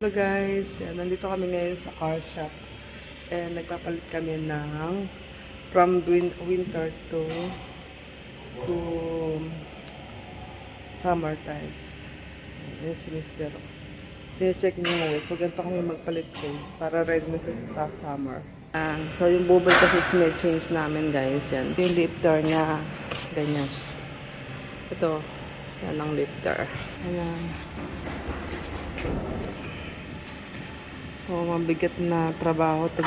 Hello guys, yan, nandito kami ngayon sa car shop and nagpapalit kami ng from winter to summer tires. Yan si Mr. Check niyo yung weight. So ganito kami magpalit guys para ready na siya sa summer. So yung bubble kasi change namin guys. Yan. Yung lifter niya ganyan. Ito, yan ang lifter. Ayan. So, mabigat na trabaho ito.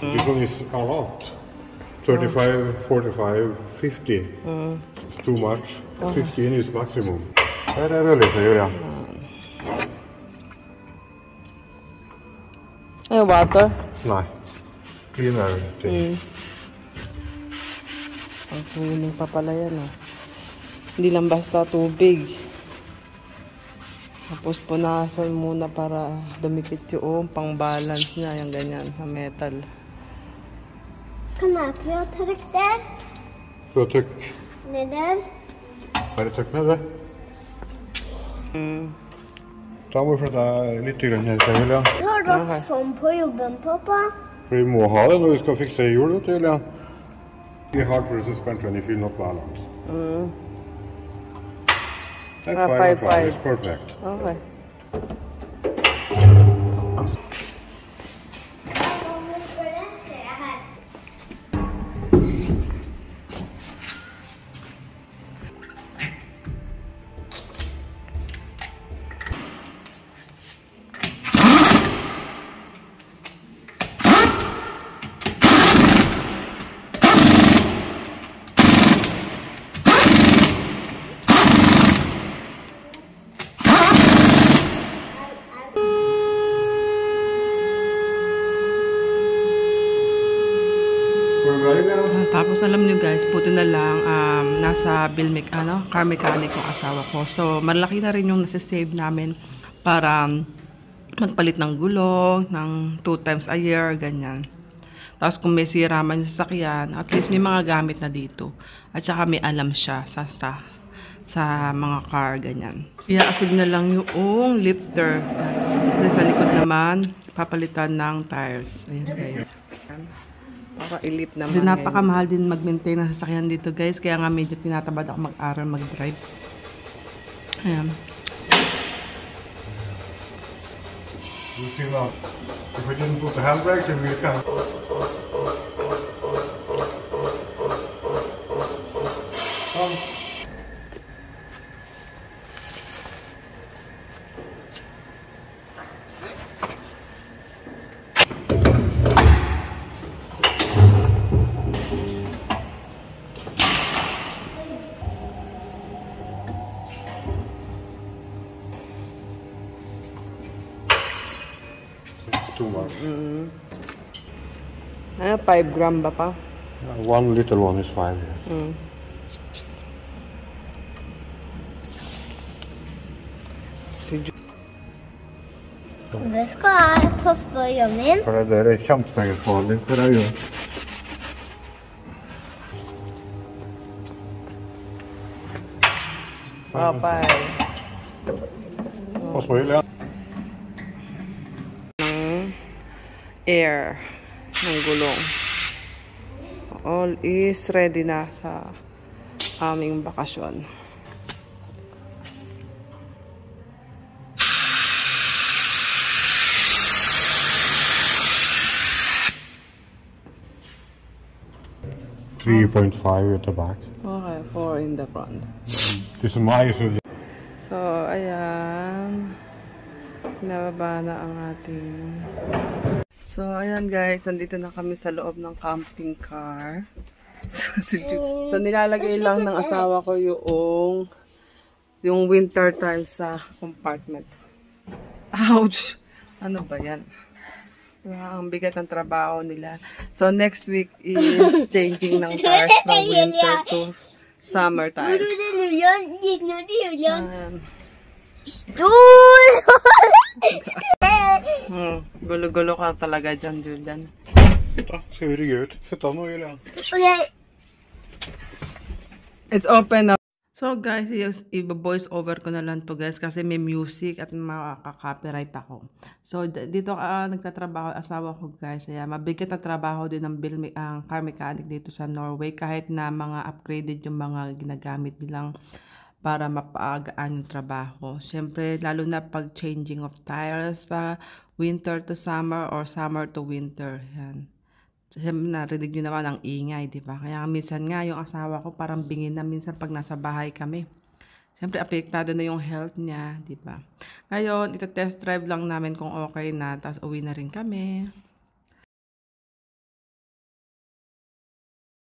This one is a lot. 35, 45, 50. It's too much. 15 is maximum. Här är det lite, Julia. Water? Nej. Cleaner thing. Ang cleaning pa pala yan. Hindi lang basta tubig. Tapos punasan muna para dumikit yung pang-balance niya. Yung ganyan, sa metal. Kom här, får jag tryck där? Så tryck. Ner där. Är det tryck med det? Ta mig för det lite grann här, Julia. Du har dock som på jobben, pappa. Vi må ha det när vi ska fixa hjulet, Julia. It's hard for the suspension if you're not balanced. That's 5. It's perfect. Okay. Tapos alam nyo guys, buti na lang nasa car mechanic yung asawa ko. So malaki na rin yung nasa-save namin para magpalit ng gulong ng 2 times a year, ganyan. Tapos kung may sira man yung sasakyan, at least may mga gamit na dito. At saka may alam siya sa mga car, ganyan. Iaasog na lang yung lifter. Kasi sa likod naman, papalitan ng tires. Ayan guys. Para ilip naman. Napakamahal din mag-maintain ng sasakyan dito guys. Kaya nga medyo tinatabad ako mag-aral, mag-drive. Ayan. You see now, if I didn't put the handbrake, then we'll come. Too much. 5 gram ba pa? One little one is 5. Det ska jag ta spöja min. För det där är kempsnägelfarligt, det där gör. Vad så Julia? Air ng gulong. All is ready na sa aming bakasyon. $3.5 at the back. Okay, 4 in the front. This is my issue. So, ayan. Nababa na ang ating So, ayan guys, nandito na kami sa loob ng camping car. So, nilalagay lang ng asawa ko yung winter tile sa compartment. Ouch! Ano ba yan? Diba, ang bigat ng trabaho nila. So, next week is changing ng tires from winter to summer tires. Gulo-gulo ka talaga dyan, Julian. Ja, ser ju ut. Sätta nog i den. It's open now. So guys, i-voice over ko na lang to guys kasi may music at makaka-copyright ako. So dito nagtatrabaho asawa ko guys. Kaya mabigat na trabaho din ng car mechanic dito sa Norway kahit na mga upgraded yung mga ginagamit nilang para mapaagaan yung trabaho. Siyempre, lalo na pag changing of tires pa winter to summer or summer to winter. Yan. Siyempre, narinig nyo naman ang ingay, di ba? Kaya minsan nga, yung asawa ko parang bingin na minsan pag nasa bahay kami. Siyempre, apektado na yung health niya, di ba? Ngayon, ito test drive lang namin kung okay na, tapos uwi na rin kami.